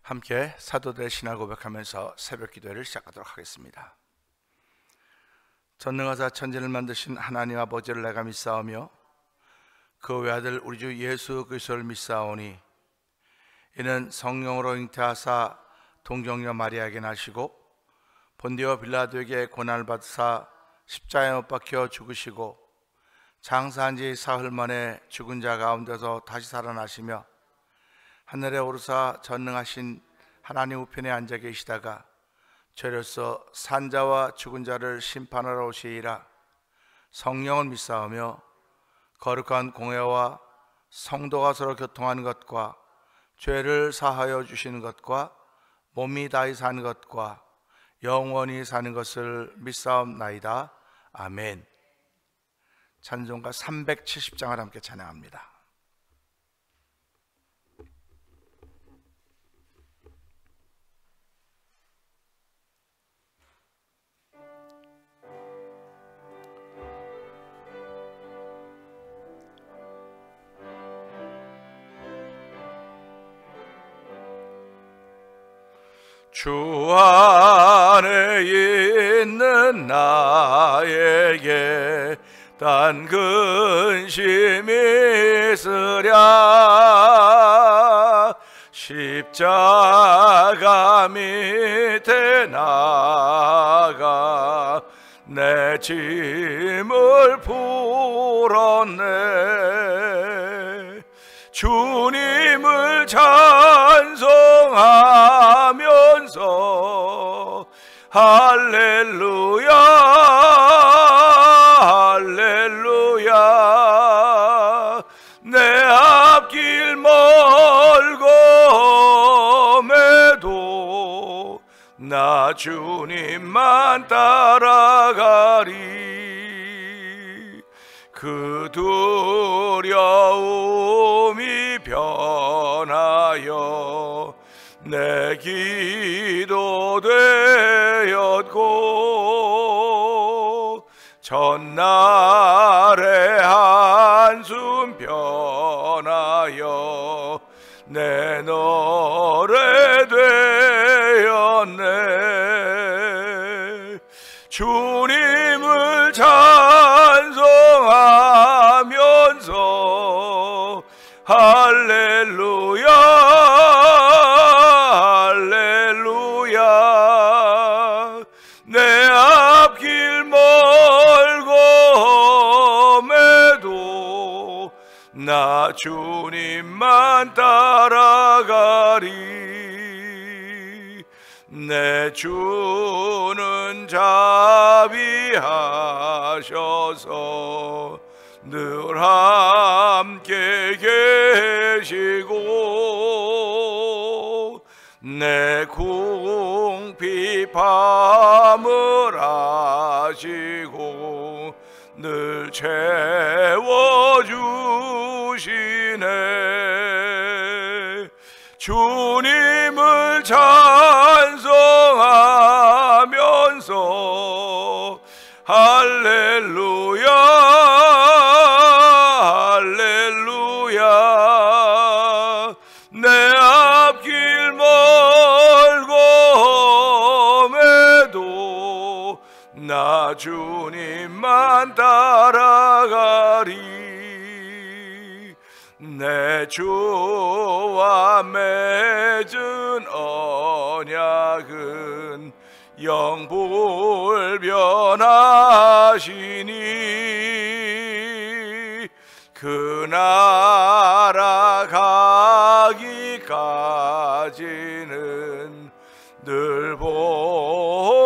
함께 사도들의 신앙을 고백하면서 새벽 기도회를 시작하도록 하겠습니다. 전능하사 천지를 만드신 하나님 아버지를 내가 믿사오며 그 외아들 우리 주 예수 그리스도를 믿사오니 이는 성령으로 잉태하사 동정녀 마리아에게 나시고 본디오 빌라도에게 고난을 받으사 십자가에 못 박혀 죽으시고 장사한 지 사흘 만에 죽은 자 가운데서 다시 살아나시며 하늘에 오르사 전능하신 하나님 우편에 앉아 계시다가 죄로서 산자와 죽은 자를 심판하러 오시리라. 성령을 믿사오며 거룩한 공회와 성도가 서로 교통하는 것과 죄를 사하여 주시는 것과 몸이 다히 사는 것과 영원히 사는 것을 믿사옵나이다. 아멘. 찬송가 370장을 함께 찬양합니다. 주 안에 있는 나에게 단 근심이 있으랴. 십자가 밑에 나가 내 짐을 풀었네. 주님을 찬송하면서 할렐루야 할렐루야. 내 앞길 멀고매도 나 주님만 따라가리. 그 두려움이 변하여 내 기도 되었고 전날의 한숨 변하여 내 노래 되었네. 주님을 찬송하면서 할렐루야 할렐루야. 내 앞길 멀고매도 나 주님만 따라가리. 내 주는 자비하셔서 늘 함께 계시고 내 궁핍함을 아시고 늘 채워주시네. 주님을 찬송하면서 할렐루야 할렐루야. 내 앞길 멀고매도 나 주님만 따라가리. 내 주와 맺은 언약은 영불변하시니 그 나라 가기까지는 늘 보호하시네.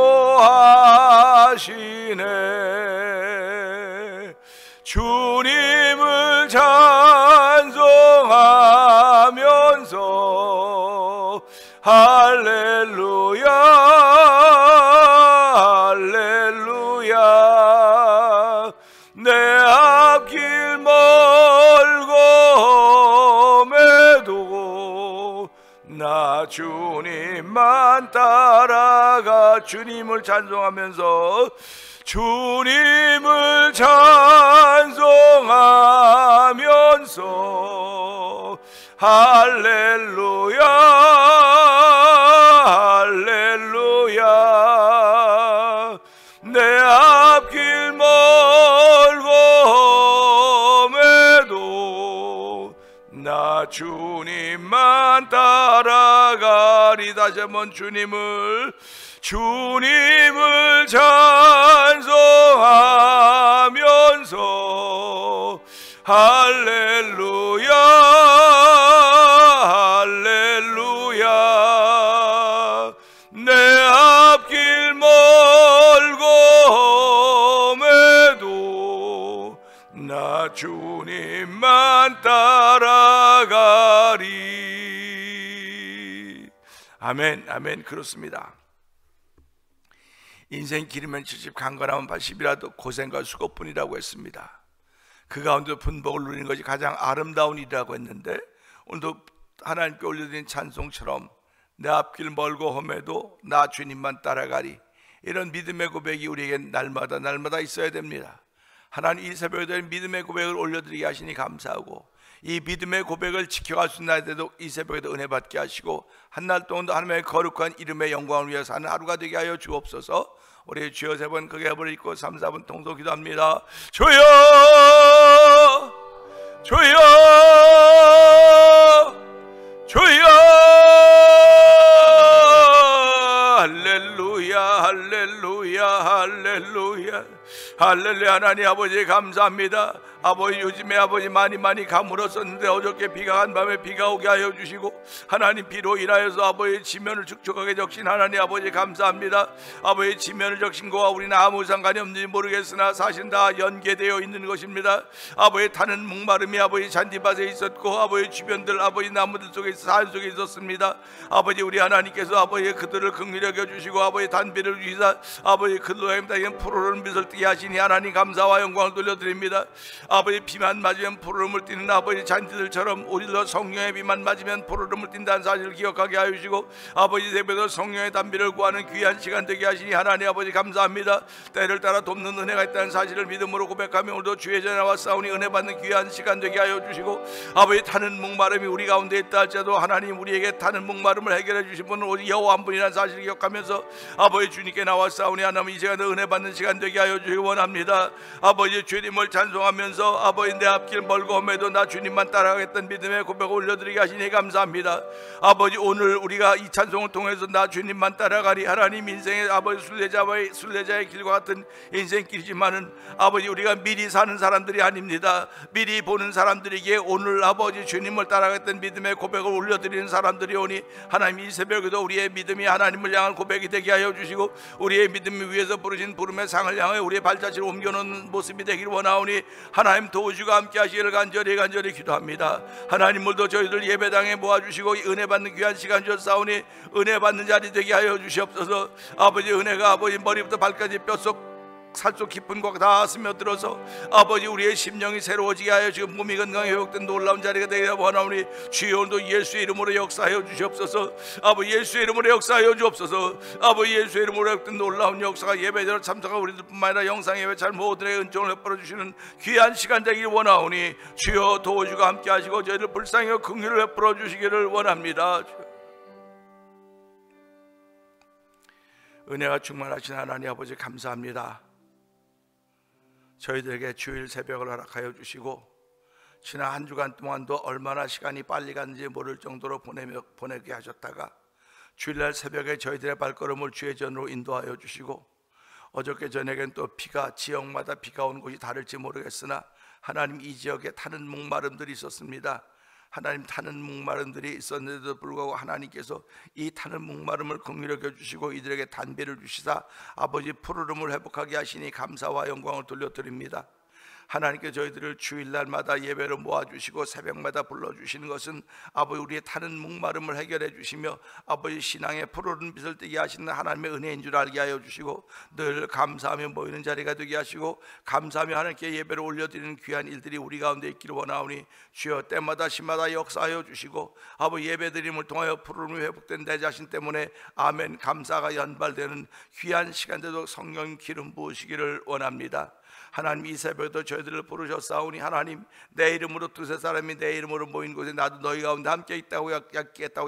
주님을 찬송하면서 할렐루야 할렐루야. 내 앞길 멀고매도 나 주님만 따라가. 주님을 찬송하면서 주님을 찬송하면서 할렐루야 따라가리. 다시 한번 주님을 찬송하면서 할렐루야 할렐루야. 내 앞길 멀고 험해도 나 주님만 따라가리. 아멘, 아멘. 그렇습니다. 인생 길이면 70, 강건하면 80이라도 고생과 수고뿐이라고 했습니다. 그 가운데 분복을 누리는 것이 가장 아름다운 일이라고 했는데, 오늘도 하나님께 올려드린 찬송처럼 내 앞길 멀고 험해도 나 주님만 따라가리, 이런 믿음의 고백이 우리에게 날마다 날마다 있어야 됩니다. 하나님 이 새벽에 믿음의 고백을 올려드리게 하시니 감사하고, 이 믿음의 고백을 지켜갈 수 있는 날에도 이 새벽에도 은혜 받게 하시고, 한날 동안도 하나님의 거룩한 이름의 영광을 위해서 사는 하루가 되게 하여 주옵소서. 우리 주여 세 번 크게 한번 읽고 3, 4분 통독 기도합니다. 주여 주여 주여 할렐루야 할렐루야 할렐루야 할렐루야. 하나님 아버지 감사합니다. 아버지 요즘에 아버지 많이 가물었었는데 어저께 비가 간 밤에 비가 오게 하여 주시고, 하나님 비로 인하여서 아버지 지면을 축축하게 적신 하나님 아버지 감사합니다. 아버지 지면을 적신 거와 우리는 아무 상관이 없는지 모르겠으나 사실 다 연계되어 있는 것입니다. 아버지 타는 목마름이 아버지 잔디밭에 있었고, 아버지 주변들 아버지 나무들 속에 산 속에 있었습니다. 아버지 우리 하나님께서 아버지 그들을 긍휼히 여겨 주시고 아버지 단비를 주시사 아버지 그들의 땅에 푸르른 빛을 띠게 하시니 하나님 감사와 영광을 돌려드립니다. 아버지 비만 맞으면 푸르름을 띠는 아버지 잔디들처럼 우리도 성령의 비만 맞으면 푸르름을 띈다는 사실을 기억하게 하여 주시고, 아버지 새벽에도 성령의 단비를 구하는 귀한 시간 되게 하시니 하나님 아버지 감사합니다. 때를 따라 돕는 은혜가 있다는 사실을 믿음으로 고백하며 오늘도 주의 전에 나와 싸우니 은혜 받는 귀한 시간 되게 하여 주시고, 아버지 타는 목마름이 우리 가운데 있다 할지라도 하나님 우리에게 타는 목마름을 해결해 주신 분은 오직 여호와 한 분이라는 사실을 기억하면서 아버지 주님께 나와 싸우니 하나님 이 시간에 은혜 받는 시간 되게 하여 주시기 원합니다. 아버지 주님을 찬송하면서 아버지 내 앞길 멀고 험해도 나 주님만 따라가겠다는 믿음의 고백을 올려드리게 하시니 감사합니다. 아버지 오늘 우리가 이 찬송을 통해서 나 주님만 따라가리, 하나님 인생의 아버지 순례자의 길과 같은 인생길이지만은 아버지 우리가 미리 사는 사람들이 아닙니다. 미리 보는 사람들에게 오늘 아버지 주님을 따라가겠다는 믿음의 고백을 올려드리는 사람들이 오니 하나님 이 새벽에도 우리의 믿음이 하나님을 향한 고백이 되게 하여 주시고, 우리의 믿음이 위에서 부르신 부름의 상을 향해 우리의 발자취를 옮겨놓는 모습이 되기를 원하오니 하나님 도우시고 함께 하시기를 간절히 기도합니다. 하나님 오늘도 저희들 예배당에 모아주시고 은혜 받는 귀한 시간 주셨사오니 은혜 받는 자리 되게 하여 주시옵소서. 아버지 은혜가 아버지 머리부터 발까지 뼛속 살속 깊은 곳 다 스며들어서 아버지 우리의 심령이 새로워지게 하여 지금 몸이 건강히 회복된 놀라운 자리가 되게 원하오니 주여 오늘도 예수의 이름으로 역사하여 주시옵소서. 아버지 예수의 이름으로 역사하여 주옵소서. 아버지 예수의 이름으로 회복된 놀라운 역사가 예배대로 참석한 우리들뿐만 아니라 영상 예배 잘 모두의 은총을 베풀어 주시는 귀한 시간 되길 원하오니 주여 도와주고 함께 하시고 저희를 불쌍히 긍휼을 베풀어 주시기를 원합니다. 은혜가 충만하신 하나님 아버지 감사합니다. 저희들에게 주일 새벽을 허락하여 주시고 지난 한 주간 동안도 얼마나 시간이 빨리 갔는지 모를 정도로 보내게 하셨다가 주일날 새벽에 저희들의 발걸음을 주의 전으로 인도하여 주시고, 어저께 저녁엔 또 비가 지역마다 비가 오는 곳이 다를지 모르겠으나 하나님 이 지역에 타는 목마름들이 있었습니다. 하나님 타는 목마름들이 있었는데도 불구하고 하나님께서 이 타는 목마름을 긍휼히 여겨 주시고 이들에게 단비를 주시사 아버지 푸르름을 회복하게 하시니 감사와 영광을 돌려드립니다. 하나님께 저희들을 주일날마다 예배로 모아주시고 새벽마다 불러주시는 것은 아버지 우리의 타는 목마름을 해결해 주시며 아버지 신앙의 푸르른 빛을 띠게 하시는 하나님의 은혜인 줄 알게 하여 주시고 늘 감사하며 모이는 자리가 되게 하시고 감사하며 하나님께 예배를 올려드리는 귀한 일들이 우리 가운데 있기를 원하오니 주여 때마다 시마다 역사하여 주시고 아버지 예배드림을 통하여 푸르름이 회복된 내 자신 때문에 아멘 감사가 연발되는 귀한 시간대도 성령 기름 부으시기를 원합니다. 하나님 이 새벽에도 저희들을 부르셨사오니 하나님 내 이름으로 두세 사람이 내 이름으로 모인 곳에 나도 너희 가운데 함께 있다고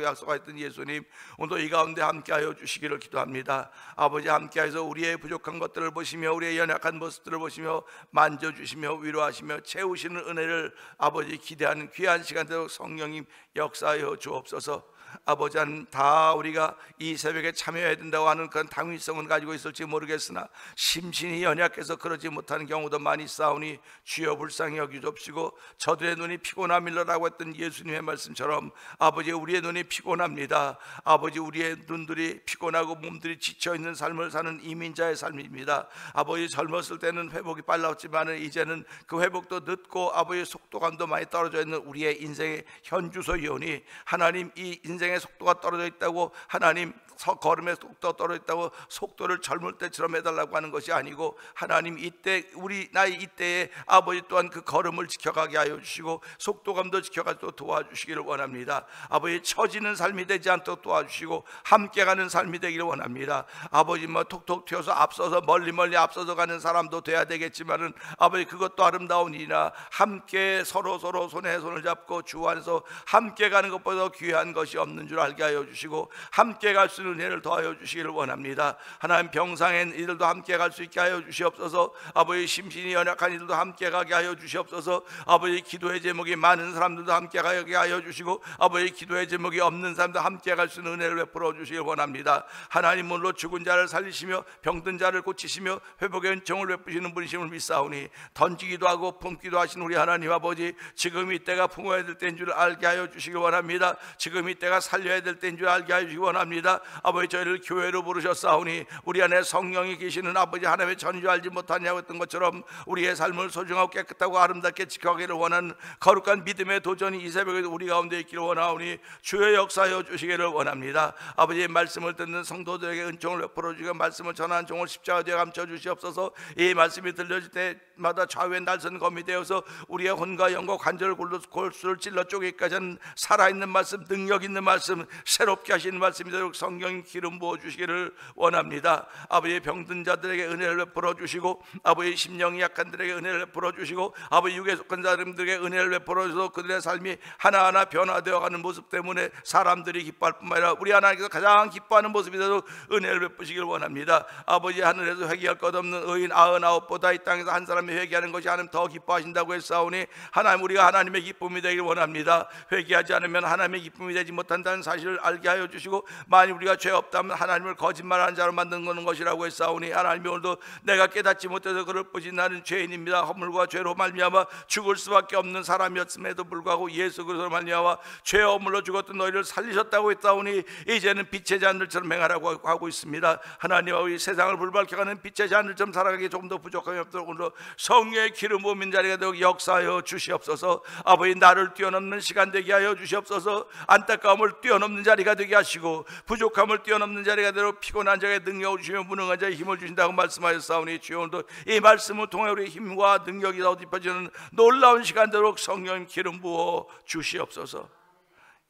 약속하였던 예수님, 오늘도 이 가운데 함께하여 주시기를 기도합니다. 아버지 함께해서 우리의 부족한 것들을 보시며 우리의 연약한 모습들을 보시며 만져주시며 위로하시며 채우시는 은혜를 아버지 기대하는 귀한 시간대로 성령님 역사하여 주옵소서. 아버지 하나님, 다 우리가 이 새벽에 참여해야 된다고 하는 그런 당위성은 가지고 있을지 모르겠으나 심신이 연약해서 그러지 못하는 경우도 많이 있사오니 주여 불쌍히 여기옵시고, 저들의 눈이 피곤함일러라고 했던 예수님의 말씀처럼 아버지, 우리의 눈이 피곤합니다. 아버지, 우리의 눈들이 피곤하고 몸들이 지쳐있는 삶을 사는 이민자의 삶입니다. 아버지, 젊었을 때는 회복이 빨랐지만 이제는 그 회복도 늦고 아버지 속도감도 많이 떨어져 있는 우리의 인생의 현주소이오니 하나님, 이 인생의 속도가 떨어져 있다고 하나님 걸음의 속도가 떨어져 있다고 속도를 젊을 때처럼 해달라고 하는 것이 아니고, 하나님 이때 우리 나이 이때에 아버지 또한 그 걸음을 지켜가게 하여 주시고 속도감도 지켜가도록 도와주시기를 원합니다. 아버지, 처지는 삶이 되지 않도록 도와주시고 함께 가는 삶이 되기를 원합니다. 아버지, 뭐 톡톡 튀어서 앞서서 멀리 앞서서 가는 사람도 돼야 되겠지만은 아버지, 그것도 아름다운 일이나 함께 서로 손에 손을 잡고 주 안에서 함께 가는 것보다 귀한 것이 없는 줄 알게 하여 주시고 함께 갈 수 있는 은혜를 더하여 주시기를 원합니다. 하나님, 병상엔 이들도 함께 갈 수 있게 하여 주시옵소서. 아버지, 심신이 연약한 이들도 함께 가게 하여 주시옵소서. 아버지, 기도의 제목이 많은 사람들도 함께 가게 하여 주시고 아버지, 기도의 제목이 없는 사람도 함께 갈 수 있는 은혜를 베풀어 주시길 원합니다. 하나님, 물로 죽은 자를 살리시며 병든 자를 고치시며 회복의 은총을 베푸시는 분이심을 믿사오니 던지기도 하고 품기도 하신 우리 하나님 아버지, 지금 이때가 품어야 될 때인 줄 알게 하여 주시길 원합니다. 지금 이때가 살려야 될 때인 줄 알게 하여 주시기 원합니다. 아버지, 저희를 교회로 부르셨사오니 우리 안에 성령이 계시는 아버지 하나님의 전주 알지 못하냐고 했던 것처럼 우리의 삶을 소중하고 깨끗하고 아름답게 지켜가기를 원하는 거룩한 믿음의 도전이 이 새벽에 우리 가운데 있기를 원하오니 주의 역사하여 주시기를 원합니다. 아버지의 말씀을 듣는 성도들에게 은총을 베풀어 주시고 말씀을 전하는 종을 십자가 뒤에 감춰 주시옵소서. 이 말씀이 들려질 때마다 좌우에 날선 검이 되어서 우리의 혼과 영과 관절을 골수를 찔러 쪼개기까지 하는 살아있는 말씀, 능력 있는 말씀, 새롭게 하시는 말씀이 되도록 성령 기름 부어 주시기를 원합니다. 아버지, 병든 자들에게 은혜를 베풀어 주시고 아버지, 심령이 약한 들에게 은혜를 베풀어 주시고 아버지, 육에 속한 사람들에게 은혜를 베풀어 주셔서 그들의 삶이 하나하나 변화되어가는 모습 때문에 사람들이 기뻐할 뿐만 아니라 우리 하나님께서 가장 기뻐하는 모습이 되도록 은혜를 베푸시길 원합니다. 아버지, 하늘에서 회개할 것 없는 의인 99보다 이 땅에서 한 사람이 회개하는 것이 하나님 더 기뻐하신다고 했사오니 하나님, 우리가 하나님의 기쁨이 되길 원합니다. 회개하지 않으면 하나님의 기쁨이 되지 못한다는 사실을 알게 하여 주시고, 만일 우리가 죄 없다면 하나님을 거짓말하는 자로 만드는 것이라고 했사오니 하나님이 오늘도 내가 깨닫지 못해서 그럴 뿐이 나는 죄인입니다. 허물과 죄로 말미암아 죽을 수밖에 없는 사람이었음에도 불구하고 예수 그리스도로 말미암아 죄 허물로 죽었던 너희를 살리셨다고 했사오니 이제는 빛의 자들처럼 행하라고 하고 있습니다. 하나님, 우리 세상을 불밝게 가는 빛의 자들처럼 살아가기 조금 더 부족함이 없도록 오늘 성령의 기름 부은 자리가 되고 역사하여 주시옵소서. 아버지, 나를 뛰어넘는 시간 되게 하여 주시옵소서. 안타까움을 뛰어넘는 자리가 되게 하시고 부족함을 뛰어넘는 자리가 되어 피곤한 자에게 능력을 주시며 무능한 자에게 힘을 주신다고 말씀하셨사오니 주여, 오늘도 이 말씀을 통해 우리 힘과 능력이 더 딥어지는 놀라운 시간 되도록 성령 기름 부어 주시옵소서.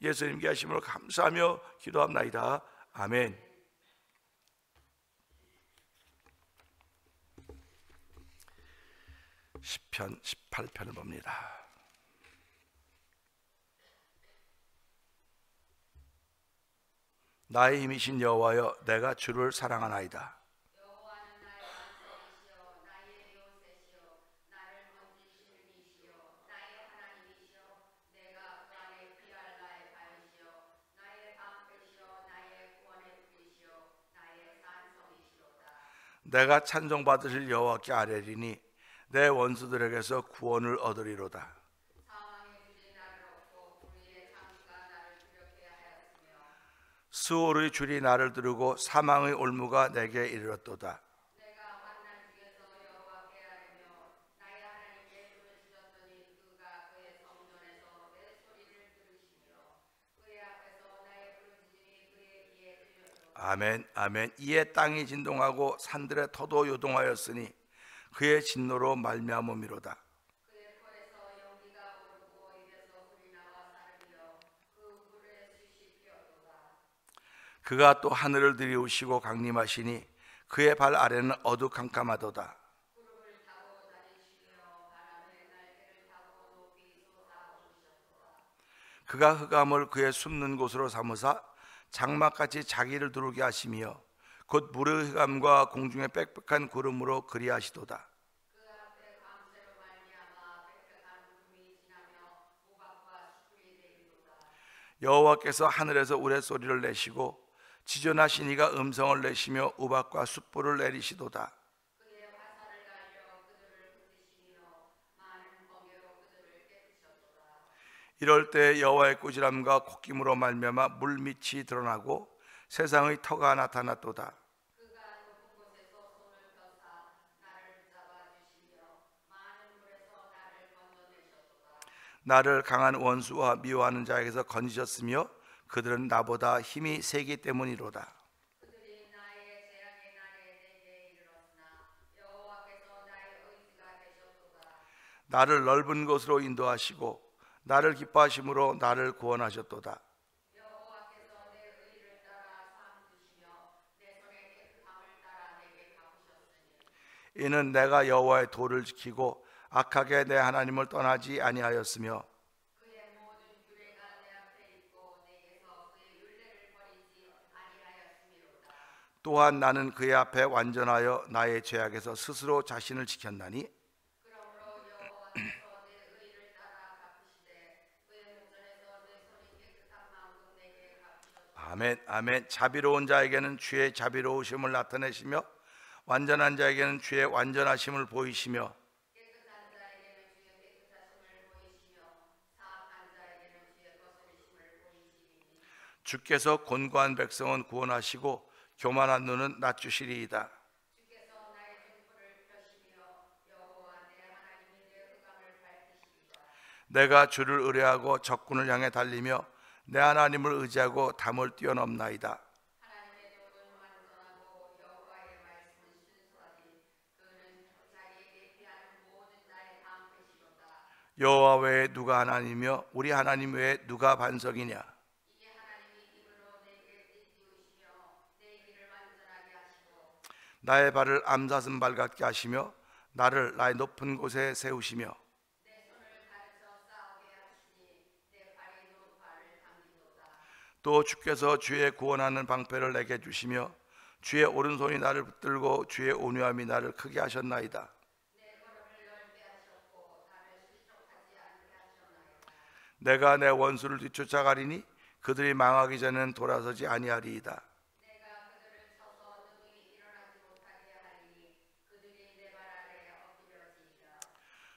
예수님께 하심으로 감사하며 기도합나이다. 아멘. 시편 18편을 봅니다. 나의 힘이신 여호와여, 내가 주를 사랑하나이다. 여호와는 나의 반석이시여 나의 요새시여 나를 건지시는 이시여 나의 하나님이시여 내가 그 안에 피할 나의 바위시여 나의 방패시여 나의 구원의 뿌리시여 나의 산성이시로다. 내가 찬송받으실 여호와께 아뢰리니 내 원수들에게서 구원을 얻으리로다. 수월의 줄이 나를 두르고 사망의 올무가 내게 이르렀도다. 내가 환난 중에서 여호와께 아뢰며 나의 하나님께 손을 주셨더니 그가 그의 성전에서 내 소리를 들으시며 그의 앞에서 나의 부르짖음이 그의 귀에 들렸도다. 아멘, 아멘. 이에 땅이 진동하고 산들의 터도 요동하였으니 그의 진노로 말미암음이로다. 그의 콜에서 연기가 오르고 입에서 불이 나와 사르며 그 불에 숯이 피었도다. 그가 또 하늘을 들이우시고 강림하시니 그의 발 아래는 어두캄캄하도다. 구름을 타고 다니시며 바람에 날개를 타고 높이 솟아오르셨도다. 그가 흑암을 그의 숨는 곳으로 삼으사 장막같이 자기를 두르게 하시며 곧 물의 흑암과 공중의 빽빽한 구름으로 그리하시도다. 그 앞에 광채로 말미암아 빽빽한 구름이 지나며 우박과 숯불이 내리도다. 여호와께서 하늘에서 우레소리를 내시고 지존하신 이가 음성을 내시며 우박과 숯불을 내리시도다. 그의 화살을 갈려 그들을 붙이시며 많은 번개로 그들을 깨뜨리셨도다. 이럴 때 여호와의 꾸지람과 콧김으로 말미암아 물밑이 드러나고 세상의 터가 나타났도다. 그가 높은 곳에서 손을 펴사 나를 붙잡아 주시며 많은 물에서 나를 건져내셨도다. 나를 강한 원수와 미워하는 자에게서 건지셨으며 그들은 나보다 힘이 세기 때문이로다. 그들이 나의 재앙의 날에 내게 이르렀으나 여호와께서 나의 의지가 되셨도다. 나를 넓은 곳으로 인도하시고 나를 기뻐하심으로 나를 구원하셨도다. 여호와께서 내 의를 따라 상 주시며 내 손의 깨끗함을 따라 내게 갚으셨으니 이는 내가 여호와의 도를 지키고 악하게 내 하나님을 떠나지 아니하였으며 그의 모든 규례가 내 앞에 있고 내게서 그의 율례를 버리지 아니하였음이로다. 또한 나는 그의 앞에 완전하여 나의 죄악에서 스스로 자신을 지켰나니 그러므로 여호와께서 내 의를 따라 갚으시되 그의 목전에서 내 손이 깨끗한 만큼 내게 갚으셨도다. 아멘 아멘. 자비로운 자에게는 주의 자비로우심을 나타내시며 완전한 자에게는 주의 완전하심을 보이시며 깨끗한 자에게는 주의 깨끗하심을 보이시며 사악한 자에게는 주의 거스리심을 보이시리니 주께서 곤고한 백성은 구원하시고 교만한 눈은 낮추시리이다. 주께서 나의 등불을 펴시며 여호와 내 하나님이 내 흑암을 밝히시리다. 내가 주를 의뢰하고 적군을 향해 달리며 내 하나님을 의지하고 담을 뛰어넘나이다. 하나님의 도는 완전하고 여호와의 말씀은 순수하니 그는 자기에게 피하는 모든 자의 방패시로다. 여호와 외에 누가 하나님이며 우리 하나님 외에 누가 반석이냐. 이게 하나님이 입으로 내게 띠띠우시며 내 길을 완전하게 하시고 나의 발을 암사슴 발 같게 하시며 나를 나의 높은 곳에 세우시며 내 손을 가르쳐 싸우게 하시니 내 발이 노루발을 당기도다. 또 주께서 주의 구원하는 방패를 내게 주시며 주의 오른손이 나를 붙들고 주의 온유함이 나를 크게 하셨나이다. 내 걸음을 넓게 하셨고 나를 실족하지 않게 하셨나이다. 내가 내 원수를 뒤쫓아가리니 그들이 망하기 전에는 돌아서지 아니하리이다. 내가 그들을 쳐서 능히 일어나지 못하게 하리니 그들이 내 발 아래에 엎드려지리라.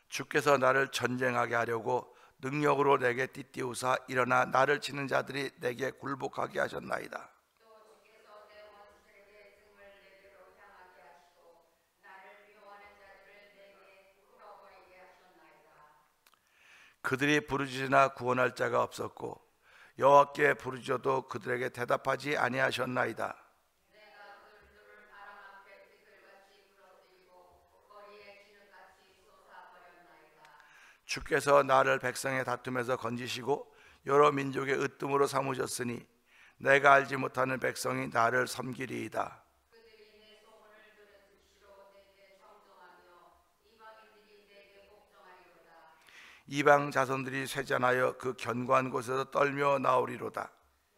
주께서 나를 전쟁하게 하려고 능력으로 내게 띠띠우사 일어나 나를 치는 자들이 내게 굴복하게 하셨나이다. 또 주께서 내 원수들에게 등을 내게로 향하게 하시고 나를 미워하는 자들을 내게 풀어버리게 하셨나이다. 그들이 부르짖으나 구원할 자가 없었고 여호와께 부르짖어도 그들에게 대답하지 아니하셨나이다. 내가 그들을 바람 앞에 티끌같이 부러뜨리고 거리에 기름같이 쏟아버렸나이다. 주께서 나를 백성의 다툼에서 건지시고 여러 민족의 으뜸으로 삼으셨으니 내가 알지 못하는 백성이 나를 섬기리이다. 그들이 내 소문을 들은 수시로 내게 청종하며 이방인들이 내게 복종하리로다. 이방 자손들이 쇠잔하여 그 견고한 곳에서 떨며 나오리로다.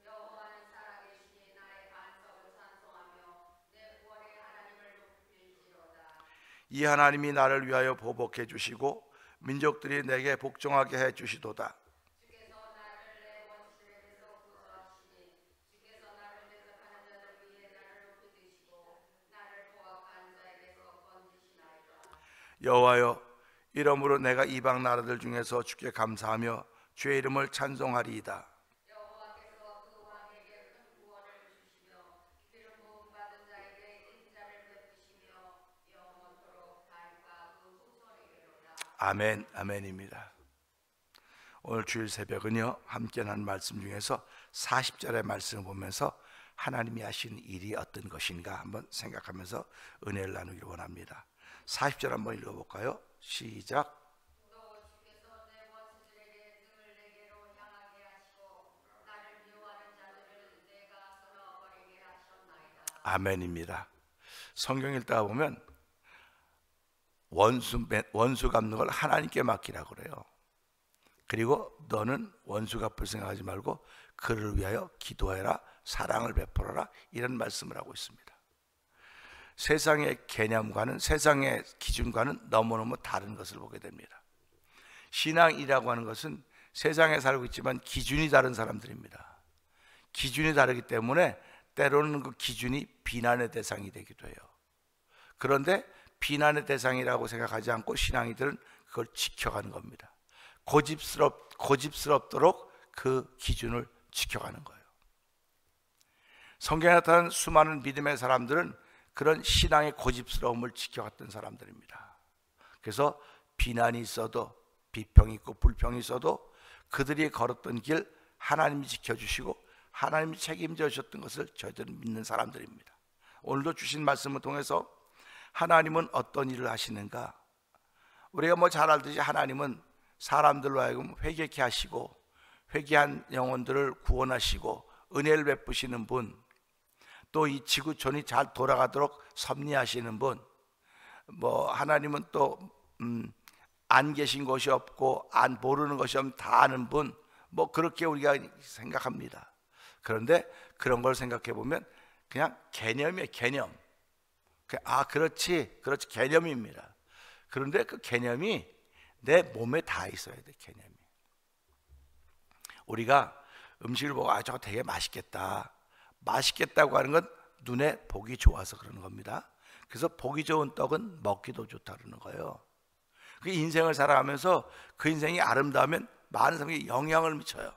여호와는 살아계시니 나의 반석을 찬송하며 내 구원의 하나님을 높일지로다. 이 하나님이 나를 위하여 보복해 주시고 민족들이 내게 복종하게 해 주시도다. 주께서 나를 내 원수들에게서 구조하시니 주께서 나를 대적하는 자들 위에 나를 높이 드시고 나를 포악한 자에게서 건지시나이다. 여호와여, 이러므로 내가 이방 나라들 중에서 주께 감사하며 주의 이름을 찬송하리이다. 여호와께서 그 왕에게 큰 구원을 주시며 기름 부음 받은 자에게 인자를 베푸시며 영원토록 다윗과 그 후손에게로다. 아멘, 아멘입니다. 오늘 주일 새벽은요, 함께 한 말씀 중에서 40절의 말씀을 보면서 하나님이 하신 일이 어떤 것인가 한번 생각하면서 은혜를 나누기를 원합니다. 40절 한번 읽어볼까요? 시작. 또 주께서 내 원수들에게 등을 내게로 향하게 하시고 나를 미워하는 자들을 내가 끊어버리게 하셨나이다. 아멘입니다. 성경 읽다가 보면 원수 갚는 걸 하나님께 맡기라고 그래요. 그리고 너는 원수 갚을 생각하지 말고 그를 위하여 기도해라, 사랑을 베풀어라, 이런 말씀을 하고 있습니다. 세상의 개념과는, 세상의 기준과는 너무너무 다른 것을 보게 됩니다. 신앙이라고 하는 것은 세상에 살고 있지만 기준이 다른 사람들입니다. 기준이 다르기 때문에 때로는 그 기준이 비난의 대상이 되기도 해요. 그런데 비난의 대상이라고 생각하지 않고 신앙이들은 그걸 지켜가는 겁니다. 고집스럽도록 그 기준을 지켜가는 거예요. 성경에 나타난 수많은 믿음의 사람들은 그런 신앙의 고집스러움을 지켜갔던 사람들입니다. 그래서 비난이 있어도, 비평이 있고 불평이 있어도 그들이 걸었던 길 하나님이 지켜주시고 하나님이 책임져 주셨던 것을 저희들은 믿는 사람들입니다. 오늘도 주신 말씀을 통해서 하나님은 어떤 일을 하시는가? 우리가 잘 알듯이 하나님은 사람들로 하여금 회개케 하시고 회개한 영혼들을 구원하시고 은혜를 베푸시는 분, 또 이 지구촌이 잘 돌아가도록 섭리하시는 분, 하나님은 또 안 계신 것이 없고 안 모르는 것이 없으면 다 아는 분, 그렇게 우리가 생각합니다. 그런데 그런 걸 생각해 보면 그냥 개념이에요. 개념. 그렇지 개념입니다. 그런데 그 개념이 내 몸에 다 있어야 돼. 개념이. 우리가 음식을 보고 저거 되게 맛있겠다. 맛있겠다고 하는 건 눈에 보기 좋아서 그러는 겁니다. 그래서 보기 좋은 떡은 먹기도 좋다 그러는 거예요. 그 인생을 살아가면서 그 인생이 아름다우면 많은 사람에게 영향을 미쳐요.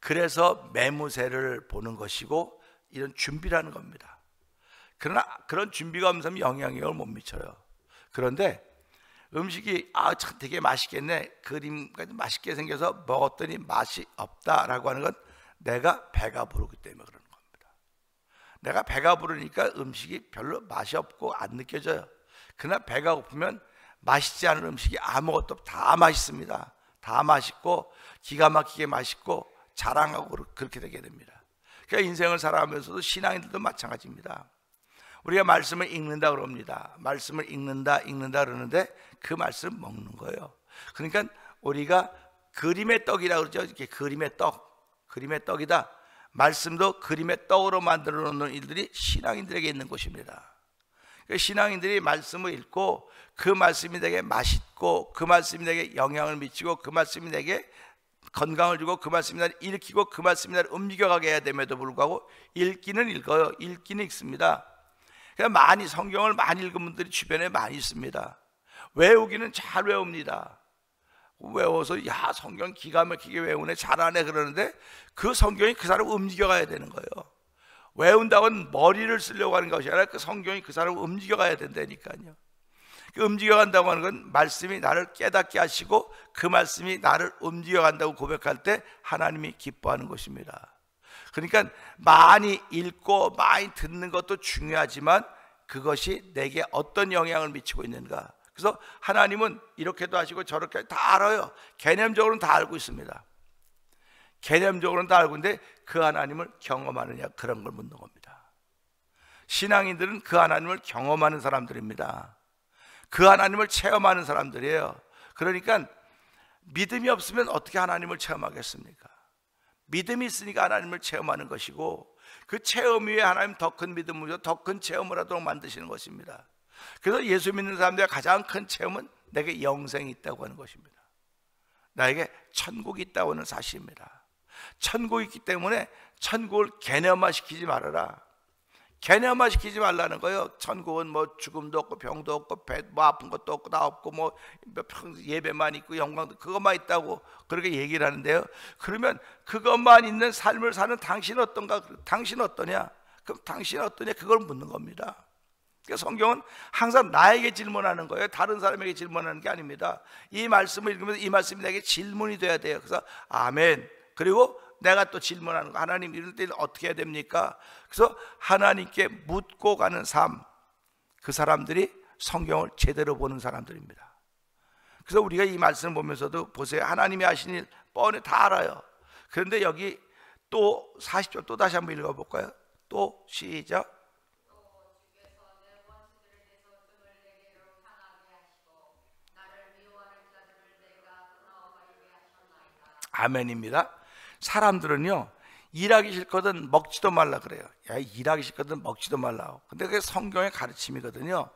그래서 매무새를 보는 것이고 이런 준비라는 겁니다. 그러나 그런 준비가 없으면 영향력을 못 미쳐요. 그런데 음식이 참 되게 맛있겠네, 그림까지 맛있게 생겨서 먹었더니 맛이 없다라고 하는 건 내가 배가 부르기 때문에 그러는 겁니다. 내가 배가 부르니까 음식이 별로 맛이 없고 안 느껴져요. 그러나 배가 고프면 맛있지 않은 음식이 아무것도 다 맛있습니다. 다 맛있고 기가 막히게 맛있고 자랑하고 그렇게 되게 됩니다. 그러니까 인생을 살아가면서도 신앙인들도 마찬가지입니다. 우리가 말씀을 읽는다 그럽니다. 말씀을 읽는다 그러는데 그 말씀을 먹는 거예요. 그러니까 우리가 그림의 떡이라고 그러죠. 이렇게 그림의 떡이다. 말씀도 그림의 떡으로 만들어 놓는 일들이 신앙인들에게 있는 것입니다. 그러니까 신앙인들이 말씀을 읽고 그 말씀이 내게 맛있고 그 말씀이 내게 영향을 미치고 그 말씀이 내게 건강을 주고 그 말씀이 나를 일으키고 그 말씀이 나를 움직여가게 해야 됨에도 불구하고 읽기는 읽어요. 읽기는 읽습니다. 그러니까 성경을 많이 읽은 분들이 주변에 많이 있습니다. 외우기는 잘 외웁니다. 외워서 성경 기가 막히게 외우네, 잘하네 그러는데 그 성경이 그 사람을 움직여가야 되는 거예요. 외운다고는 머리를 쓰려고 하는 것이 아니라 그 성경이 그 사람을 움직여가야 된다니까요. 그 움직여간다고 하는 건 말씀이 나를 깨닫게 하시고 그 말씀이 나를 움직여간다고 고백할 때 하나님이 기뻐하는 것입니다. 그러니까 많이 읽고 많이 듣는 것도 중요하지만 그것이 내게 어떤 영향을 미치고 있는가. 그래서 하나님은 이렇게도 하시고 저렇게 다 알아요. 개념적으로는 다 알고 있습니다. 개념적으로는 다 알고 있는데 그 하나님을 경험하느냐, 그런 걸 묻는 겁니다. 신앙인들은 그 하나님을 경험하는 사람들입니다. 그 하나님을 체험하는 사람들이에요. 그러니까 믿음이 없으면 어떻게 하나님을 체험하겠습니까? 믿음이 있으니까 하나님을 체험하는 것이고 그 체험 위에 하나님 더 큰 믿음으로 더 큰 체험을 하도록 만드시는 것입니다. 그래서 예수 믿는 사람들의 가장 큰 체험은 내게 영생이 있다고 하는 것입니다. 나에게 천국이 있다고 하는 사실입니다. 천국이 있기 때문에 천국을 개념화시키지 말아라. 개념화시키지 말라는 거예요. 천국은 죽음도 없고 병도 없고 아픈 것도 없고 다 없고 예배만 있고 영광도, 그것만 있다고 그렇게 얘기를 하는데요. 그러면 그것만 있는 삶을 사는 당신은 어떤가? 당신은 어떠냐? 그럼 당신은 어떠냐? 그걸 묻는 겁니다. 그러니까 성경은 항상 나에게 질문하는 거예요. 다른 사람에게 질문하는 게 아닙니다. 이 말씀을 읽으면서 이 말씀이 내게 질문이 돼야 돼요. 그래서 아멘. 그리고 내가 또 질문하는 거, 하나님 이럴 때는 어떻게 해야 됩니까? 그래서 하나님께 묻고 가는 삶, 그 사람들이 성경을 제대로 보는 사람들입니다. 그래서 우리가 이 말씀을 보면서도 보세요. 하나님이 하신 일 뻔히 다 알아요. 그런데 여기 또 40절 또 다시 한번 읽어볼까요? 또 시작. 아멘입니다. 사람들은요, 일하기 싫거든 먹지도 말라 그래요. 일하기 싫거든 먹지도 말라. 근데 그게 성경의 가르침이거든요.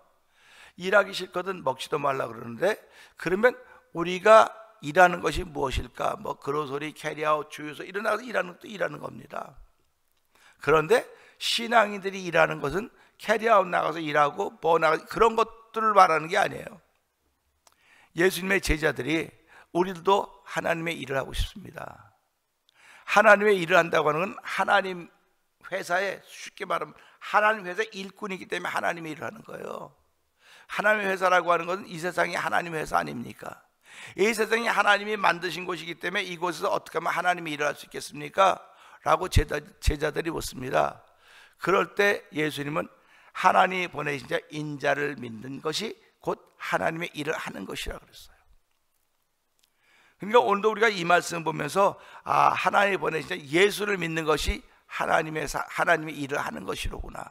일하기 싫거든 먹지도 말라 그러는데, 그러면 우리가 일하는 것이 무엇일까? 뭐 그로소리, 캐리아웃, 주유소 일어나서 일하는 것도 일하는 겁니다. 그런데 신앙인들이 일하는 것은 캐리아웃 나가서 일하고 뭐 나가 그런 것들을 말하는 게 아니에요. 예수님의 제자들이 우리들도 하나님의 일을 하고 싶습니다. 하나님의 일을 한다고 하는 건 하나님 회사에, 쉽게 말하면 하나님 회사의 일꾼이기 때문에 하나님의 일을 하는 거예요. 하나님의 회사라고 하는 것은 이 세상이 하나님의 회사 아닙니까? 이 세상이 하나님이 만드신 곳이기 때문에 이곳에서 어떻게 하면 하나님의 일을 할 수 있겠습니까? 라고 제자들이 묻습니다. 그럴 때 예수님은 하나님이 보내신 자 인자를 믿는 것이 곧 하나님의 일을 하는 것이라고 그랬어요. 그러니까 오늘도 우리가 이 말씀 보면서 하나님이 보내신 자 예수를 믿는 것이 하나님의 일을 하는 것이로구나.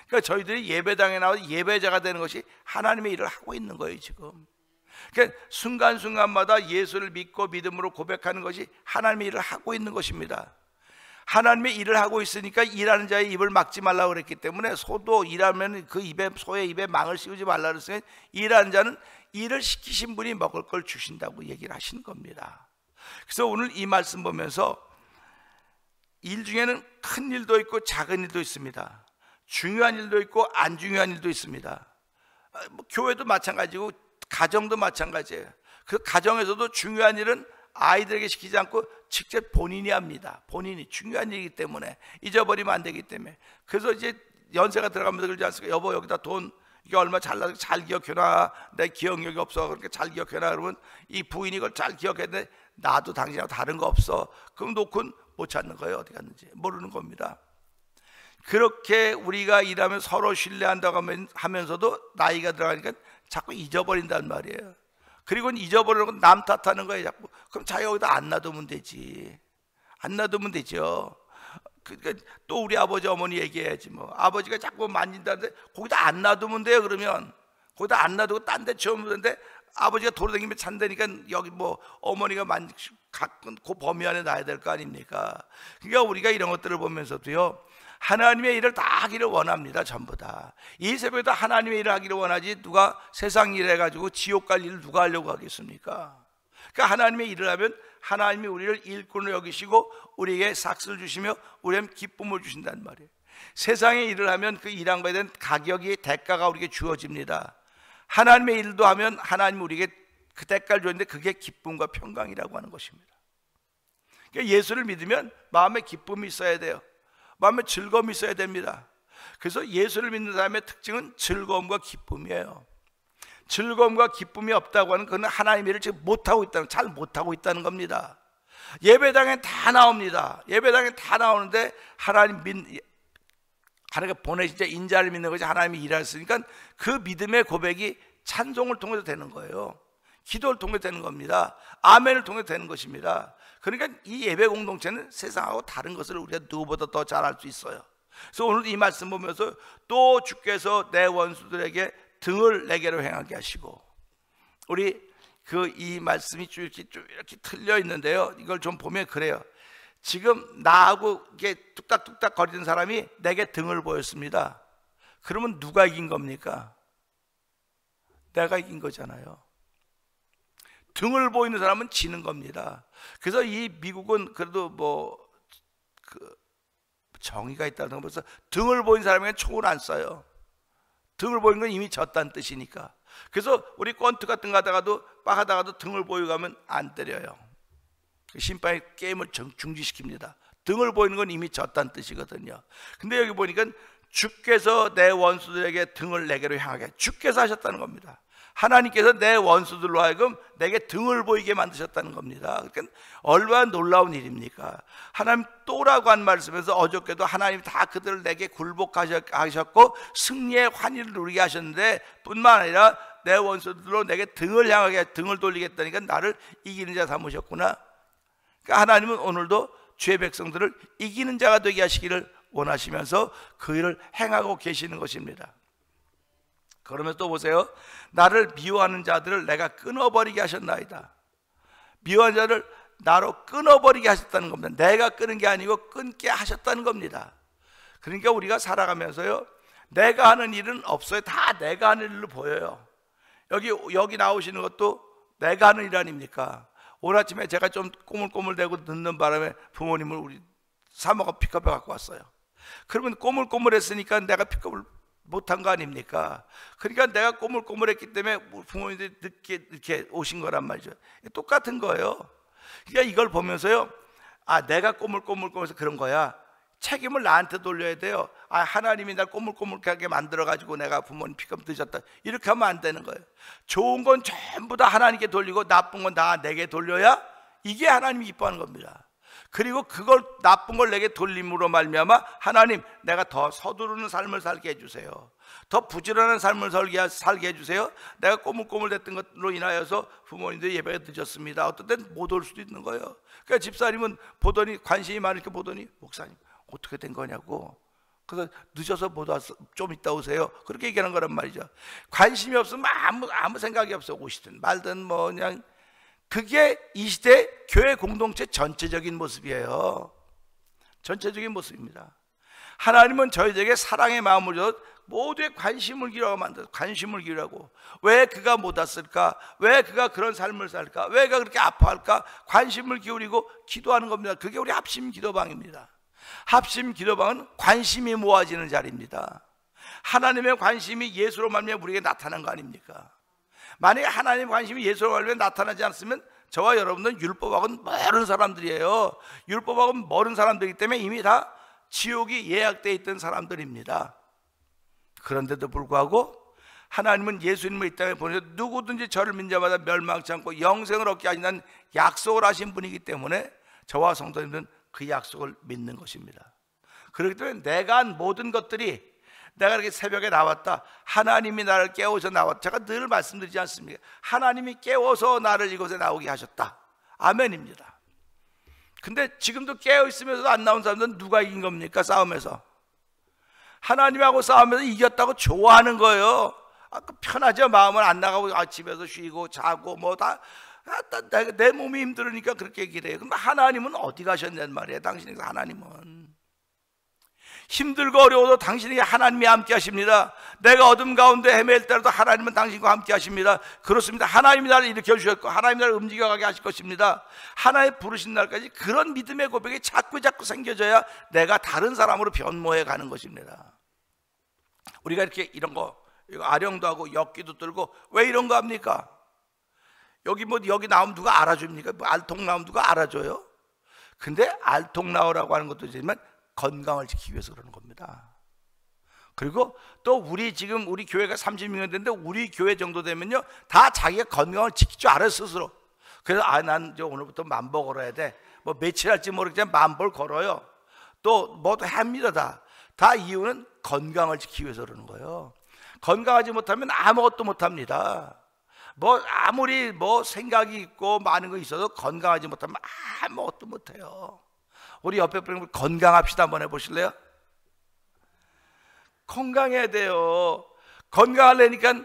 그러니까 저희들이 예배당에 나와서 예배자가 되는 것이 하나님의 일을 하고 있는 거예요 지금. 그러니까 순간순간마다 예수를 믿고 믿음으로 고백하는 것이 하나님의 일을 하고 있는 것입니다. 하나님의 일을 하고 있으니까 일하는 자의 입을 막지 말라고 그랬기 때문에 소도 일하면 그 소의 입에 망을 씌우지 말라 그랬으니 일하는 자는 일을 시키신 분이 먹을 걸 주신다고 얘기를 하신 겁니다. 그래서 오늘 이 말씀 보면서 일 중에는 큰 일도 있고 작은 일도 있습니다. 중요한 일도 있고 안 중요한 일도 있습니다. 교회도 마찬가지고 가정도 마찬가지예요. 그 가정에서도 중요한 일은 아이들에게 시키지 않고 직접 본인이 합니다. 본인이 중요한 일이기 때문에 잊어버리면 안 되기 때문에. 그래서 이제 연세가 들어가면서 그러지 않습니까? 여보 여기다 돈 이게 얼마 잘 나서 잘 기억해놔. 내 기억력이 없어. 그러니까 잘 기억해놔. 그러면 이 부인이 이걸 잘 기억했는데 나도 당신하고 다른 거 없어. 그럼 놓고는 못 찾는 거예요. 어디 갔는지 모르는 겁니다. 그렇게 우리가 일하면 서로 신뢰한다고 하면서도 나이가 들어가니까 자꾸 잊어버린단 말이에요. 그리고 잊어버리는 건 남 탓하는 거예요 자꾸. 그럼 자기가 거기다 안 놔두면 되지. 안 놔두면 되죠. 그러니까 또 우리 아버지 어머니 얘기해야지 뭐. 아버지가 자꾸 만진다는데 거기다 안 놔두면 돼요. 그러면 거기다 안 놔두고 딴 데 치우면 되는데 아버지가 돌아다니면 찬다니까 여기 뭐 어머니가 그 범위 안에 놔야 될 거 아닙니까? 그러니까 우리가 이런 것들을 보면서도요 하나님의 일을 다 하기를 원합니다. 전부 다. 이 새벽에도 하나님의 일을 하기를 원하지 누가 세상 일 해가지고 지옥 갈 일을 누가 하려고 하겠습니까? 그러니까 하나님의 일을 하면 하나님이 우리를 일꾼으로 여기시고 우리에게 삭스를 주시며 우리에게 기쁨을 주신다는 말이에요. 세상의 일을 하면 그 일한 것에 대한 가격이 대가가 우리에게 주어집니다. 하나님의 일도 하면 하나님이 우리에게 그 대가를 줬는데 그게 기쁨과 평강이라고 하는 것입니다. 그러니까 예수를 믿으면 마음에 기쁨이 있어야 돼요. 마음에 즐거움이 있어야 됩니다. 그래서 예수를 믿는 사람의 특징은 즐거움과 기쁨이에요. 즐거움과 기쁨이 없다고 하는 그건 하나님의 일을 지금 잘 못하고 있다는 겁니다. 예배당에 다 나옵니다. 예배당에 다 나오는데 하나님께 보내신 자 인자를 믿는 것이 하나님이 일하셨으니까 그 믿음의 고백이 찬송을 통해서 되는 거예요. 기도를 통해서 되는 겁니다. 아멘을 통해서 되는 것입니다. 그러니까 이 예배 공동체는 세상하고 다른 것을 우리가 누구보다 더 잘할 수 있어요. 그래서 오늘 이 말씀 보면서 또 주께서 내 원수들에게 등을 내게로 행하게 하시고, 우리 이 말씀이 쭉 이렇게 틀려 있는데요. 이걸 좀 보면 그래요. 지금 나하고 이렇게 뚝딱뚝딱 거리는 사람이 내게 등을 보였습니다. 그러면 누가 이긴 겁니까? 내가 이긴 거잖아요. 등을 보이는 사람은 지는 겁니다. 그래서 이 미국은 그래도 정의가 있다는 건 벌써 등을 보이는 사람에게 총을 안 쏴요. 등을 보이는 건 이미 졌다는 뜻이니까. 그래서 우리 권투 같은 거 하다가도 막 하다가도 등을 보이고 가면 안 때려요. 심판이 게임을 중지시킵니다. 등을 보이는 건 이미 졌다는 뜻이거든요. 근데 여기 보니까 주께서 내 원수들에게 등을 내게로 향하게, 주께서 하셨다는 겁니다. 하나님께서 내 원수들로 하여금 내게 등을 보이게 만드셨다는 겁니다. 그러니까 얼마나 놀라운 일입니까? 하나님 또라고 한 말씀에서 어저께도 하나님이 다 그들을 내게 굴복하셨고 승리의 환희를 누리게 하셨는데 뿐만 아니라 내 원수들로 내게 등을 향하게, 등을 돌리겠다니까 나를 이기는 자 삼으셨구나. 그러니까 하나님은 오늘도 주의 백성들을 이기는 자가 되게 하시기를 원하시면서 그 일을 행하고 계시는 것입니다. 그러면서 또 보세요. 나를 미워하는 자들을 내가 끊어버리게 하셨나이다. 미워하는 자를 나로 끊어버리게 하셨다는 겁니다. 내가 끊은 게 아니고 끊게 하셨다는 겁니다. 그러니까 우리가 살아가면서요, 내가 하는 일은 없어요. 다 내가 하는 일로 보여요. 여기 나오시는 것도 내가 하는 일 아닙니까? 오늘 아침에 제가 좀 꼬물꼬물대고 듣는 바람에 부모님을 우리 사모가 픽업해 갖고 왔어요. 그러면 꼬물꼬물했으니까 내가 픽업을 못한 거 아닙니까? 그러니까 내가 꼬물꼬물했기 때문에 부모님들이 늦게 이렇게 오신 거란 말이죠. 똑같은 거예요. 그러니까 이걸 보면서요, 아, 내가 꼬물꼬물꼬물해서 그런 거야. 책임을 나한테 돌려야 돼요. 아, 하나님이 날 꼬물꼬물하게 만들어가지고 내가 부모님 픽업 늦었다, 이렇게 하면 안 되는 거예요. 좋은 건 전부 다 하나님께 돌리고 나쁜 건 다 내게 돌려야 이게 하나님이 기뻐하는 겁니다. 그리고 그걸 나쁜 걸 내게 돌림으로 말미암아 하나님, 내가 더 서두르는 삶을 살게 해주세요. 더 부지런한 삶을 살게 해주세요. 내가 꼬물꼬물댔던 것으로 인하여서 부모님들 예배가 늦었습니다. 어떤 때는 못 올 수도 있는 거예요. 그러니까 집사님은 보더니, 관심이 많으니까 보더니, 목사님 어떻게 된 거냐고. 그래서 늦어서 못 왔어, 좀 이따 오세요, 그렇게 얘기하는 거란 말이죠. 관심이 없으면 아무 생각이 없어. 오시든 말든 뭐 그냥. 그게 이 시대 교회 공동체 전체적인 모습이에요. 전체적인 모습입니다. 하나님은 저희에게 사랑의 마음을 줘 모두의 관심을 기울이라고 만들어서, 관심을 기울이라고. 왜 그가 못 왔을까? 왜 그가 그런 삶을 살까? 왜 그가 그렇게 아파할까? 관심을 기울이고 기도하는 겁니다. 그게 우리 합심 기도방입니다. 합심 기도방은 관심이 모아지는 자리입니다. 하나님의 관심이 예수로 말미암아 우리에게 나타난 거 아닙니까? 만약에 하나님의 관심이 예수로 말미암아 나타나지 않았으면 저와 여러분들은 율법하고는 멀은 사람들이에요. 율법하고는 멀은 사람들이기 때문에 이미 다 지옥이 예약되어 있던 사람들입니다. 그런데도 불구하고 하나님은 예수님을 이 땅에 보내서 누구든지 저를 믿는 자마다 멸망치 않고 영생을 얻게 하신다는 약속을 하신 분이기 때문에 저와 성도님들은 그 약속을 믿는 것입니다. 그렇기 때문에 내가 한 모든 것들이, 내가 이렇게 새벽에 나왔다, 하나님이 나를 깨워서 나왔다, 제가 늘 말씀드리지 않습니까? 하나님이 깨워서 나를 이곳에 나오게 하셨다, 아멘입니다. 근데 지금도 깨어있으면서도 안 나온 사람들은 누가 이긴 겁니까? 싸움에서. 하나님하고 싸우면서 이겼다고 좋아하는 거예요. 편하죠. 마음은 안 나가고 집에서 쉬고 자고 뭐 다 내 몸이 힘들으니까 그렇게 얘기를 해요. 근데 하나님은 어디 가셨냔 말이에요. 당신에게 하나님은 힘들고 어려워도 당신에게 하나님이 함께 하십니다. 내가 어둠 가운데 헤맬 때라도 하나님은 당신과 함께 하십니다. 그렇습니다. 하나님이 나를 일으켜 주셨고 하나님이 나를 움직여가게 하실 것입니다. 하나님 부르신 날까지 그런 믿음의 고백이 자꾸 생겨져야 내가 다른 사람으로 변모해 가는 것입니다. 우리가 이렇게 이런 거, 이거 아령도 하고 엮기도 들고 왜 이런 거 합니까? 여기 나오면 누가 알아줍니까? 뭐 알통 나오면 누가 알아줘요? 근데 알통 나오라고 하는 것도 있지만 건강을 지키기 위해서 그러는 겁니다. 그리고 또 우리 교회가 36년 됐는데 우리 교회 정도 되면요 다 자기가 건강을 지킬 줄 알아요, 스스로. 그래서 난 이제 오늘부터 만보 걸어야 돼. 뭐 며칠 할지 모르겠지만 만보를 걸어요. 또 뭐도 합니다. 다 이유는 건강을 지키기 위해서 그러는 거예요. 건강하지 못하면 아무것도 못합니다. 뭐 아무리 뭐 생각이 있고 많은 거 있어도 건강하지 못하면 아무것도 못해요. 우리 옆에 분들 건강합시다 한번 해보실래요? 건강해야 돼요. 건강하려니까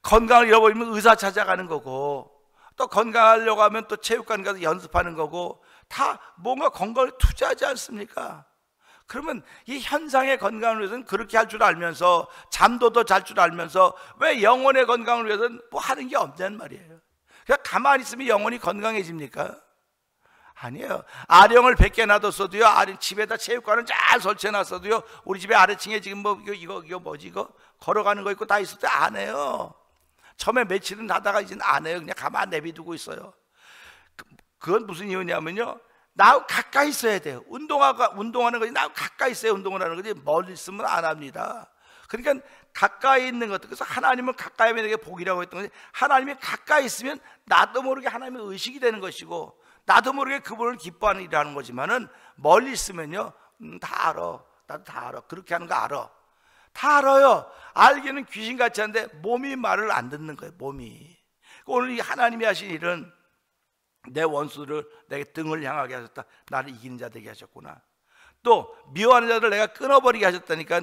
건강을 잃어버리면 의사 찾아가는 거고, 또 건강하려고 하면 또 체육관 가서 연습하는 거고, 다 뭔가 건강을 투자하지 않습니까? 그러면 이 현상의 건강을 위해서는 그렇게 할 줄 알면서, 잠도 더 잘 줄 알면서 왜 영혼의 건강을 위해서는 뭐 하는 게 없냐는 말이에요. 그냥 가만히 있으면 영혼이 건강해집니까? 아니에요. 아령을 100개 놔뒀어도요, 집에다 체육관을 잘 설치해놨어도요, 우리 집에 아래층에 지금 뭐 이거 뭐지 이거 걸어가는 거 있고 다 있을 때 안 해요. 처음에 며칠은 하다가 이제는 안 해요. 그냥 가만히 내비두고 있어요. 그건 무슨 이유냐면요, 나하고 가까이 있어야 돼요. 운동하는 거지 나하고 가까이 있어야 운동을 하는 거지 멀리 있으면 안 합니다. 그러니까 가까이 있는 것들, 그래서 하나님을 가까이 하면 내게 복이라고 했던 거지, 하나님이 가까이 있으면 나도 모르게 하나님의 의식이 되는 것이고 나도 모르게 그분을 기뻐하는 일을 하는 거지만은 멀리 있으면요, 다 알아. 나도 다 알아. 그렇게 하는 거 알아. 다 알아요. 알기는 귀신같이 하는데 몸이 말을 안 듣는 거예요. 몸이. 오늘 이 하나님이 하신 일은 내 원수를 내게 등을 향하게 하셨다. 나를 이기는 자 되게 하셨구나. 또 미워하는 자들 내가 끊어버리게 하셨다니까,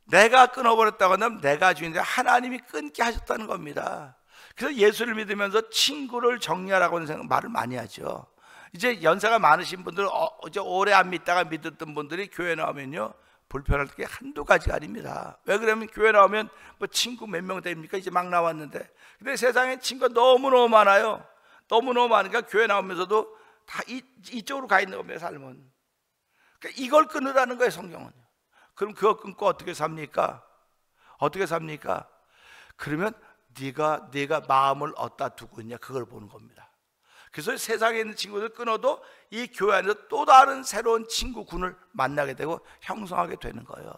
내가 끊어버렸다고 하면 내가 주인데 하나님이 끊게 하셨다는 겁니다. 그래서 예수를 믿으면서 친구를 정리하라고 하는 말을 많이 하죠. 이제 연세가 많으신 분들, 이제 오래 안 믿다가 믿었던 분들이 교회 나오면요 불편할 게 한두 가지가 아닙니다. 왜 그러면 교회 나오면 뭐 친구 몇 명 됩니까? 이제 막 나왔는데. 근데 세상에 친구가 너무너무 많아요. 너무너무 많으니까 교회 나오면서도 다 이쪽으로 가 있는 겁니다, 삶은. 그러니까 이걸 끊으라는 거예요, 성경은. 그럼 그거 끊고 어떻게 삽니까? 어떻게 삽니까? 그러면 네가 마음을 어디다 두고 있냐, 그걸 보는 겁니다. 그래서 세상에 있는 친구들 끊어도 이 교회 안에서 또 다른 새로운 친구군을 만나게 되고 형성하게 되는 거예요.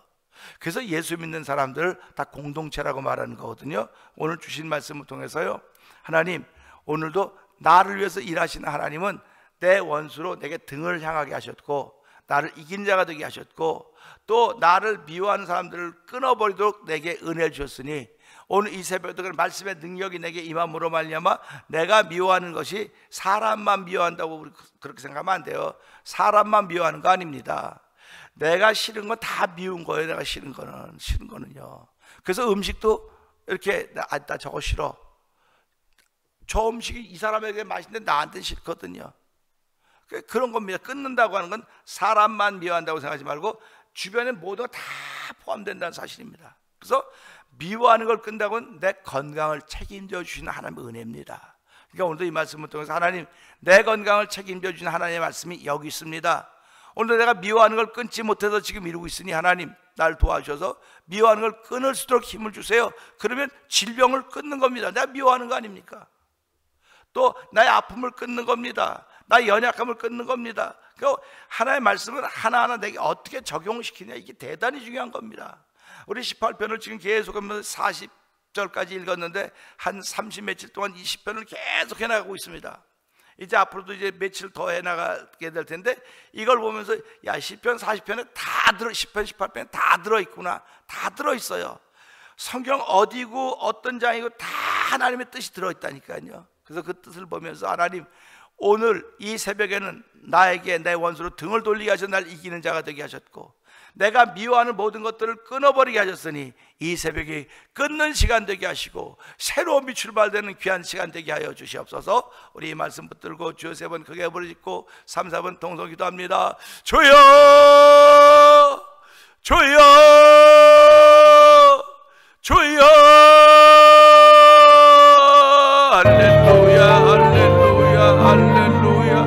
그래서 예수 믿는 사람들 다 공동체라고 말하는 거거든요. 오늘 주신 말씀을 통해서요, 하나님 오늘도 나를 위해서 일하시는 하나님은 내 원수로 내게 등을 향하게 하셨고 나를 이긴 자가 되게 하셨고 또 나를 미워하는 사람들을 끊어버리도록 내게 은혜를 주셨으니 오늘 이 새벽에 말씀의 능력이 내게 임함으로 말미암아 내가 미워하는 것이 사람만 미워한다고 우리 그렇게 생각하면 안 돼요. 사람만 미워하는 거 아닙니다. 내가 싫은 건 다 미운 거예요. 내가 싫은 거는요. 그래서 음식도 이렇게 나 저거 싫어. 저 음식이 이 사람에게 맛있는데 나한테는 싫거든요. 그런 겁니다. 끊는다고 하는 건 사람만 미워한다고 생각하지 말고 주변에 모두가 다 포함된다는 사실입니다. 그래서 미워하는 걸 끈다고 하면 내 건강을 책임져 주시는 하나님의 은혜입니다. 그러니까 오늘도 이 말씀을 통해서 하나님 내 건강을 책임져 주시는 하나님의 말씀이 여기 있습니다. 오늘도 내가 미워하는 걸 끊지 못해서 지금 이러고 있으니 하나님 날 도와주셔서 미워하는 걸 끊을 수 있도록 힘을 주세요. 그러면 질병을 끊는 겁니다. 내가 미워하는 거 아닙니까? 또 나의 아픔을 끊는 겁니다. 나의 연약함을 끊는 겁니다. 그 하나의 말씀을 하나하나 내게 어떻게 적용시키냐, 이게 대단히 중요한 겁니다. 우리 18편을 지금 계속 하면서 40절까지 읽었는데 한 30 며칠 동안 20편을 계속 해나가고 있습니다. 이제 앞으로도 이제 며칠 더 해나가게 될 텐데 이걸 보면서 야, 10편 40편에 다 들어, 10편 18편에 다 들어있구나, 다 들어있어요. 성경 어디고 어떤 장이고 다 하나님의 뜻이 들어있다니까요. 그래서 그 뜻을 보면서 하나님 오늘 이 새벽에는 나에게 내 원수로 등을 돌리게 하셔서 날 이기는 자가 되게 하셨고 내가 미워하는 모든 것들을 끊어버리게 하셨으니 이 새벽에 끊는 시간 되게 하시고 새로운 빛 출발되는 귀한 시간 되게 하여 주시옵소서. 우리 이 말씀 붙들고 주여 3번 크게 부르짖고 3, 4번 동성 기도합니다. 주여 주여 주여 할렐루야 할렐루야 할렐루야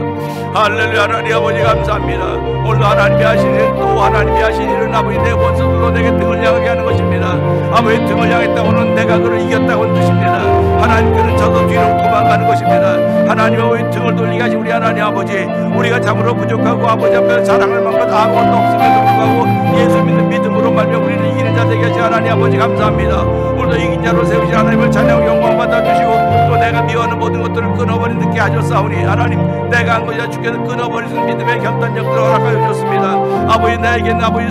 할렐루야. 하나님 아버지 감사합니다. 오늘도 하나님이 하신 일, 또 하나님이 하신 일은 아버지 내 원수들로 내게 등을 향하게 하는 것입니다. 아버지 등을 향했다고는 내가 그를 이겼다고는 뜻입니다. 하나님 그는 저도 뒤로 도망가는 것입니다. 하나님 아버지 등을 돌리게 하신 우리 하나님 아버지, 우리가 참으로 부족하고 아버지 앞에 자랑할 만한 것 아무것도 없음에도 불구하고 예수 믿는 믿음으로 말며 우리는 이기는 자 되게 하신 하나님 아버지 감사합니다. 오늘도 이긴 자로 세우신 하나님을 찬양 영광 받아주시고 또 내가 미워하는 모든 것들을 끊어버린 듯게 하셨사오니 하나님 내가 한 것이라 주께서 끊어버릴 수 있는 믿음의 결단력들을 허락하여 주셨습니다. 아버지 나에게는 아버지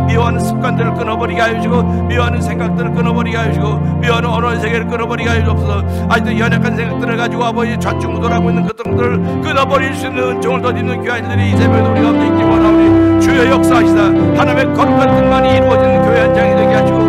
미워하는 습관들을 끊어버리게 하여 주시고 미워하는 생각들을 끊어버리게 하여 주시고 미워하는 언어의 세계를 끊어버리게 하여 주옵소서. 아직도 연약한 생각들을 가지고 아버지 좌충우돌하고 있는 것들을 끊어버릴 수 있는 은총을 덧입는 귀한 일들이 이 새벽에 우리가 없는 있기 원하오니 주여 역사하시다. 하나님의 거룩한 뜻만이 이루어지는 교회 현장이 되게 하시고